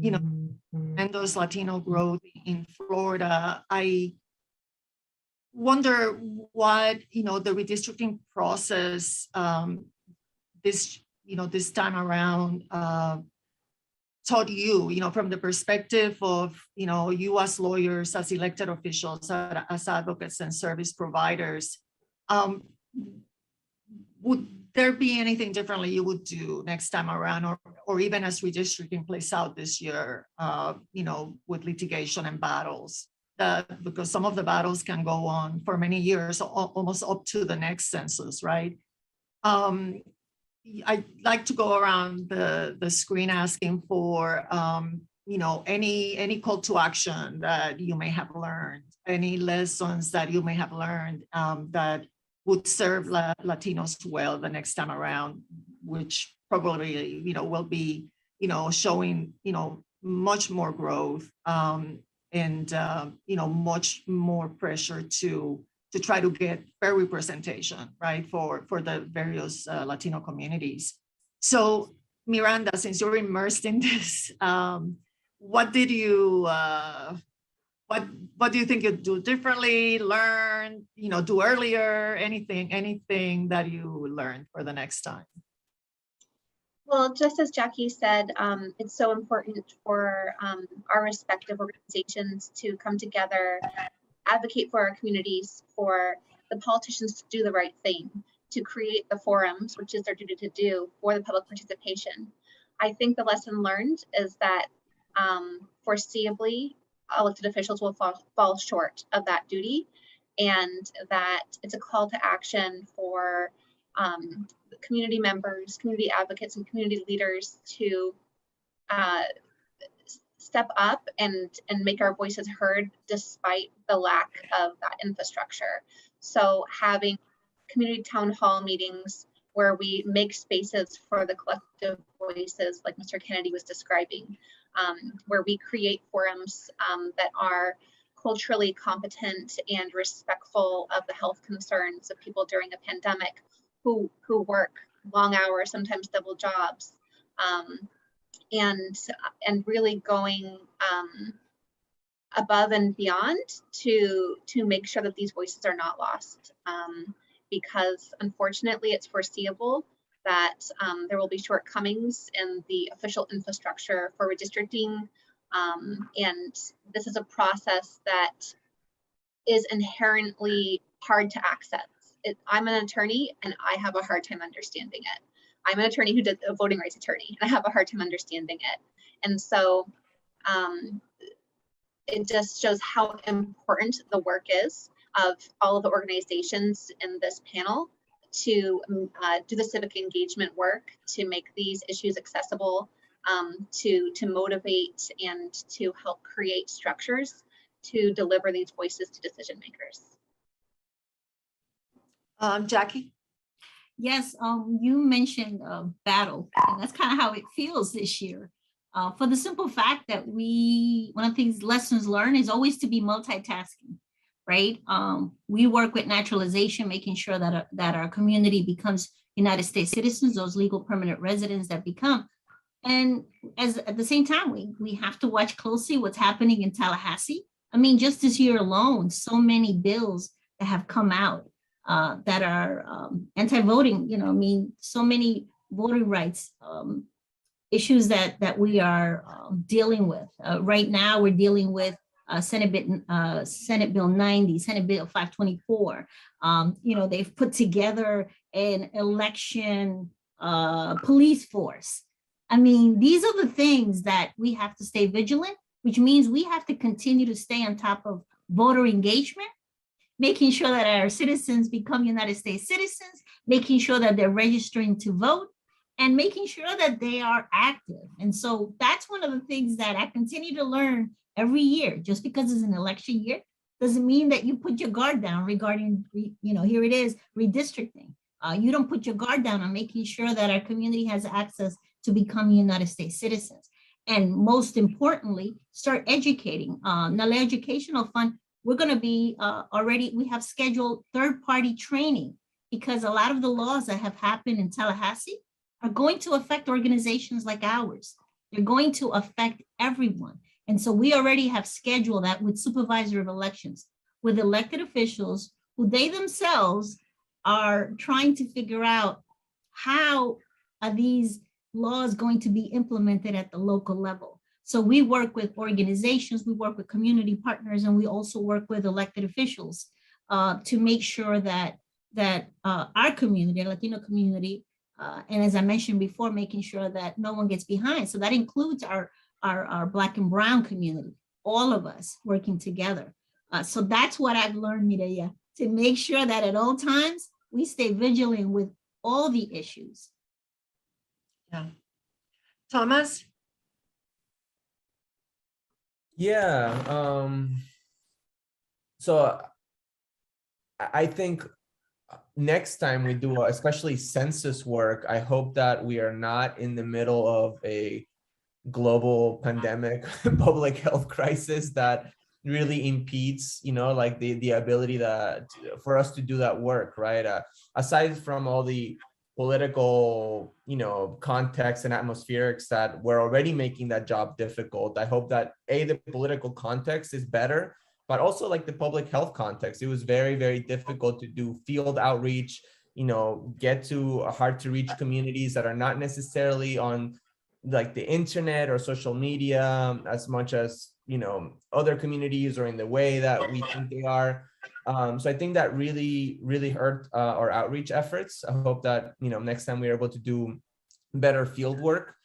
Speaker 1: tremendous Latino growth in Florida. I wonder what the redistricting process this time around taught you, from the perspective of you as lawyers, as elected officials, as advocates and service providers. Would there be anything differently you would do next time around, or even as redistricting plays out this year, with litigation and battles? Because some of the battles can go on for many years, almost up to the next census, right? I'd like to go around the screen asking for any call to action that you may have learned, any lessons that you may have learned that would serve Latinos well the next time around, which probably will be showing much more growth and much more pressure to try to get fair representation, right, for the various Latino communities. So Miranda, since you're immersed in this, what did you what do you think you'd do differently, learn, do earlier, anything that you learned for the next time?
Speaker 3: Well, just as Jackie said, it's so important for our respective organizations to come together, advocate for our communities, for the politicians to do the right thing, to create the forums, which is their duty to do, for the public participation. I think the lesson learned is that foreseeably, elected officials will fall short of that duty, and that it's a call to action for community members, community advocates, and community leaders to step up and make our voices heard despite the lack of that infrastructure. So having community town hall meetings where we make spaces for the collective voices, like Mr. Kennedy was describing, where we create forums that are culturally competent and respectful of the health concerns of people during a pandemic who work long hours, sometimes double jobs, and really going above and beyond to make sure that these voices are not lost. Because unfortunately, it's foreseeable that there will be shortcomings in the official infrastructure for redistricting. And this is a process that is inherently hard to access. I'm an attorney and I have a hard time understanding it. I'm an attorney who did a voting rights attorney, and I have a hard time understanding it. And so it just shows how important the work is. of all of the organizations in this panel to do the civic engagement work to make these issues accessible, to motivate and to help create structures to deliver these voices to decision makers.
Speaker 1: Jackie?
Speaker 6: Yes, you mentioned battle, and that's kind of how it feels this year. For the simple fact that one of the things lessons learned is always to be multitasking, right? We work with naturalization, making sure that our community becomes United States citizens, those legal permanent residents that become. And at the same time, we have to watch closely what's happening in Tallahassee. I mean, just this year alone, so many bills that have come out that are anti-voting, I mean, so many voting rights issues that we are dealing with. Right now, we're dealing with Senate Bill 90, Senate Bill 524. They've put together an election police force. I mean, these are the things that we have to stay vigilant, which means we have to continue to stay on top of voter engagement, making sure that our citizens become United States citizens, making sure that they're registering to vote, and making sure that they are active. And so that's one of the things that I continue to learn every year. Just because it's an election year doesn't mean that you put your guard down regarding, here it is, redistricting. You don't put your guard down on making sure that our community has access to become United States citizens. And most importantly, start educating. NALEO Educational Fund, we're going to be we have scheduled third-party training, because a lot of the laws that have happened in Tallahassee are going to affect organizations like ours. They're going to affect everyone. And so we already have scheduled that with supervisor of elections, with elected officials who they themselves are trying to figure out how are these laws going to be implemented at the local level. So we work with organizations, we work with community partners, and we also work with elected officials to make sure that our community, our Latino community, and as I mentioned before, making sure that no one gets behind. So that includes our Black and Brown community, all of us working together. So that's what I've learned, Mireya, to make sure that at all times we stay vigilant with all the issues.
Speaker 1: Yeah. Thomas?
Speaker 4: Yeah. So I think next time we do, especially census work, I hope that we are not in the middle of a global pandemic, public health crisis that really impedes, like the ability for us to do that work, right? Aside from all the political, context and atmospherics that we're already making that job difficult, I hope that the political context is better, but also like the public health context. It was very, very difficult to do field outreach, get to hard to reach communities that are not necessarily on like the internet or social media as much as, other communities or in the way that we think they are. So I think that really, really hurt our outreach efforts. I hope that, next time we're able to do better field work.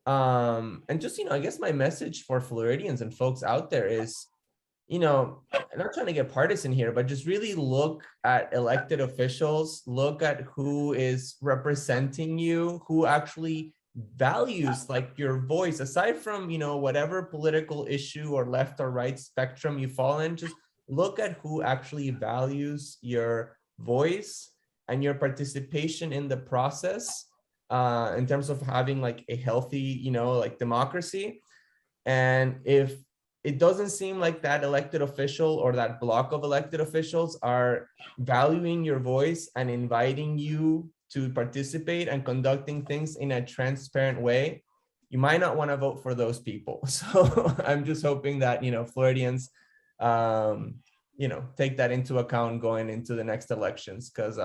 Speaker 4: And just, I guess my message for Floridians and folks out there is, I'm not trying to get partisan here, but just really look at elected officials, look at who is representing you, who actually values like your voice, aside from, whatever political issue or left or right spectrum you fall in. Just look at who actually values your voice and your participation in the process, in terms of having like a healthy, like democracy. And if it doesn't seem like that elected official or that block of elected officials are valuing your voice and inviting you to participate and conducting things in a transparent way, you might not want to vote for those people. So I'm just hoping that, Floridians, take that into account going into the next elections. Because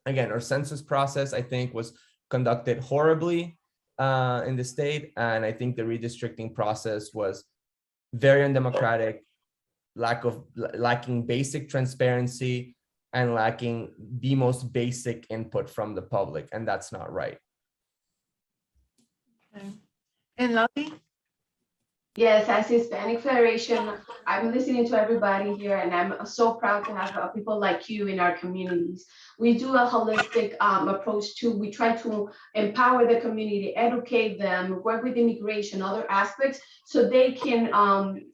Speaker 4: again, our census process, I think, was conducted horribly in the state. And I think the redistricting process was very undemocratic, lacking basic transparency, and lacking the most basic input from the public, and that's not right.
Speaker 1: Okay. And Lovey?
Speaker 5: Yes, as Hispanic Federation, I'm listening to everybody here, and I'm so proud to have people like you in our communities. We do a holistic approach to, we try to empower the community, educate them, work with immigration, other aspects, so they can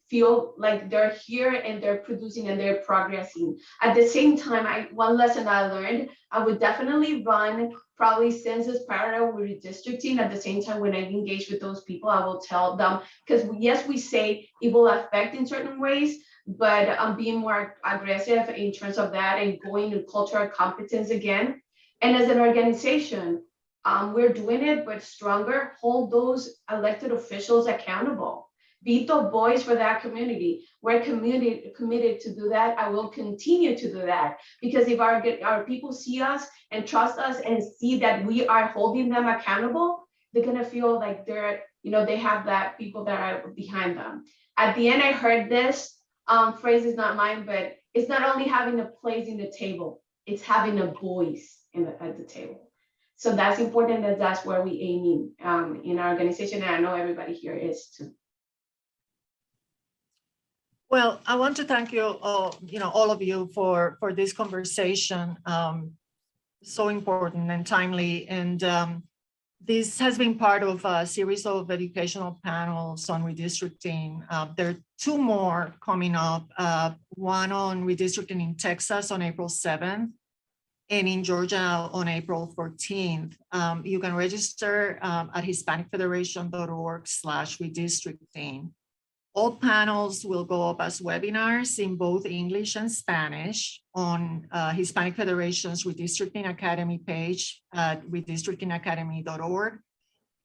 Speaker 5: feel like they're here and they're producing and they're progressing. At the same time, one lesson I learned, I would definitely run probably census parallel with redistricting. At the same time, when I engage with those people, I will tell them, because yes, we say it will affect in certain ways, but being more aggressive in terms of that and going to cultural competence again. And as an organization, we're doing it, but stronger, hold those elected officials accountable. Be the voice for that community. We're committed to do that. I will continue to do that, because if our people see us and trust us and see that we are holding them accountable, they're gonna feel like they're, they have that people that are behind them. At the end, I heard this phrase, is not mine, but it's not only having a place in the table, it's having a voice at the table. So that's important, that's where we aiming in our organization, and I know everybody here is too.
Speaker 1: Well, I want to thank you all, all of you for this conversation. So important and timely. And this has been part of a series of educational panels on redistricting. There are two more coming up, one on redistricting in Texas on April 7th, and in Georgia on April 14th. You can register at hispanicfederation.org/redistricting. All panels will go up as webinars in both English and Spanish on Hispanic Federation's Redistricting Academy page at redistrictingacademy.org,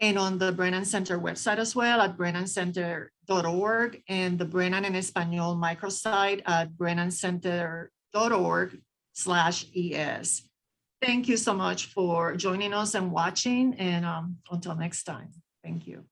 Speaker 1: and on the Brennan Center website as well at brennancenter.org, and the Brennan and Español microsite at brennancenter.org/es. Thank you so much for joining us and watching, and until next time, thank you.